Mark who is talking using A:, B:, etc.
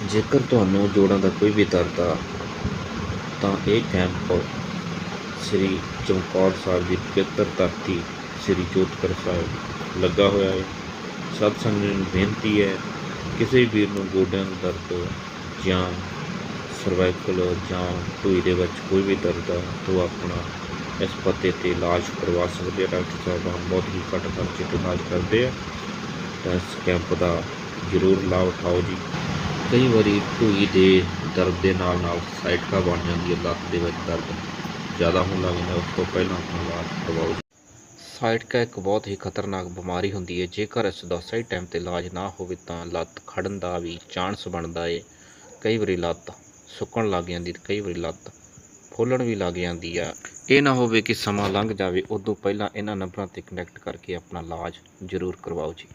A: ਜੇਕਰ ਤੁਹਾਨੂੰ ਜੋੜਾਂ ਦਾ ਕੋਈ ਵੀ ਦਰਦ ਆ ਤਾਂ ਇਹ ਕੈਂਪ ਸ੍ਰੀ ਚਮਕੌਰ ਸਾਹਿਬ ਦੀ ਪਵਿੱਤਰ ਧਰਤੀ ਸ੍ਰੀ ਜੋਤਪੁਰ ਸਾਹਿਬ ਲੱਗਾ ਹੋਇਆ ਹੈ। ਸਤ ਸੰਗਤ ਨੂੰ ਬੇਨਤੀ ਹੈ, ਕਿਸੇ ਵੀਰ ਨੂੰ ਗੋਡਿਆਂ ਦਾ ਦਰਦ ਜਾਂ ਸਰਵਾਈਕਲ ਜਾਂ ਢੂਈ ਦੇ ਵਿੱਚ ਕੋਈ ਵੀ ਦਰਦ ਆ ਤਾਂ ਉਹ ਆਪਣਾ ਇਸ ਪਤੇ 'ਤੇ ਇਲਾਜ ਕਰਵਾ ਸਕਦੇ ਆ। ਡਾਕਟਰ ਸਾਹਿਬਾਨ ਬਹੁਤ ਹੀ ਘੱਟ ਖਰਚੇ 'ਤੇ ਇਲਾਜ ਕਰਦੇ ਆ, ਤਾਂ ਇਸ ਕੈਂਪ ਦਾ ਜ਼ਰੂਰ ਲਾਭ ਉਠਾਓ ਜੀ। ਕਈ ਵਾਰੀ ਢੂਈ ਦੇ ਦਰਦ ਦੇ ਨਾਲ ਸਾਈਟਕਾ ਬਣ ਜਾਂਦੀ ਹੈ, ਲੱਤ ਦੇ ਵਿੱਚ ਦਰਦ ਜ਼ਿਆਦਾ ਹੋਣ ਲੱਗ ਜਾਂਦਾ, ਉਸ ਤੋਂ ਪਹਿਲਾਂ ਆਪਣਾ ਇਲਾਜ ਕਰਵਾਓ ਜੀ। ਸਾਈਟਕਾ ਇੱਕ ਬਹੁਤ ਹੀ ਖਤਰਨਾਕ ਬਿਮਾਰੀ ਹੁੰਦੀ ਹੈ। ਜੇਕਰ ਇਸ ਦਾ ਸਹੀ ਟਾਈਮ 'ਤੇ ਇਲਾਜ ਨਾ ਹੋਵੇ ਤਾਂ ਲੱਤ ਖੜਨ ਦਾ ਵੀ ਚਾਂਸ ਬਣਦਾ ਹੈ। ਕਈ ਵਾਰੀ ਲੱਤ ਸੁੱਕਣ ਲੱਗ ਜਾਂਦੀ ਅਤੇ ਕਈ ਵਾਰੀ ਲੱਤ ਫੁੱਲਣ ਵੀ ਲੱਗ ਜਾਂਦੀ ਆ। ਇਹ ਨਾ ਹੋਵੇ ਕਿ ਸਮਾਂ ਲੰਘ ਜਾਵੇ, ਉਦੋਂ ਪਹਿਲਾਂ ਇਹਨਾਂ ਨੰਬਰਾਂ 'ਤੇ ਕਨੈਕਟ ਕਰਕੇ ਆਪਣਾ ਇਲਾਜ ਜ਼ਰੂਰ ਕਰਵਾਓ ਜੀ।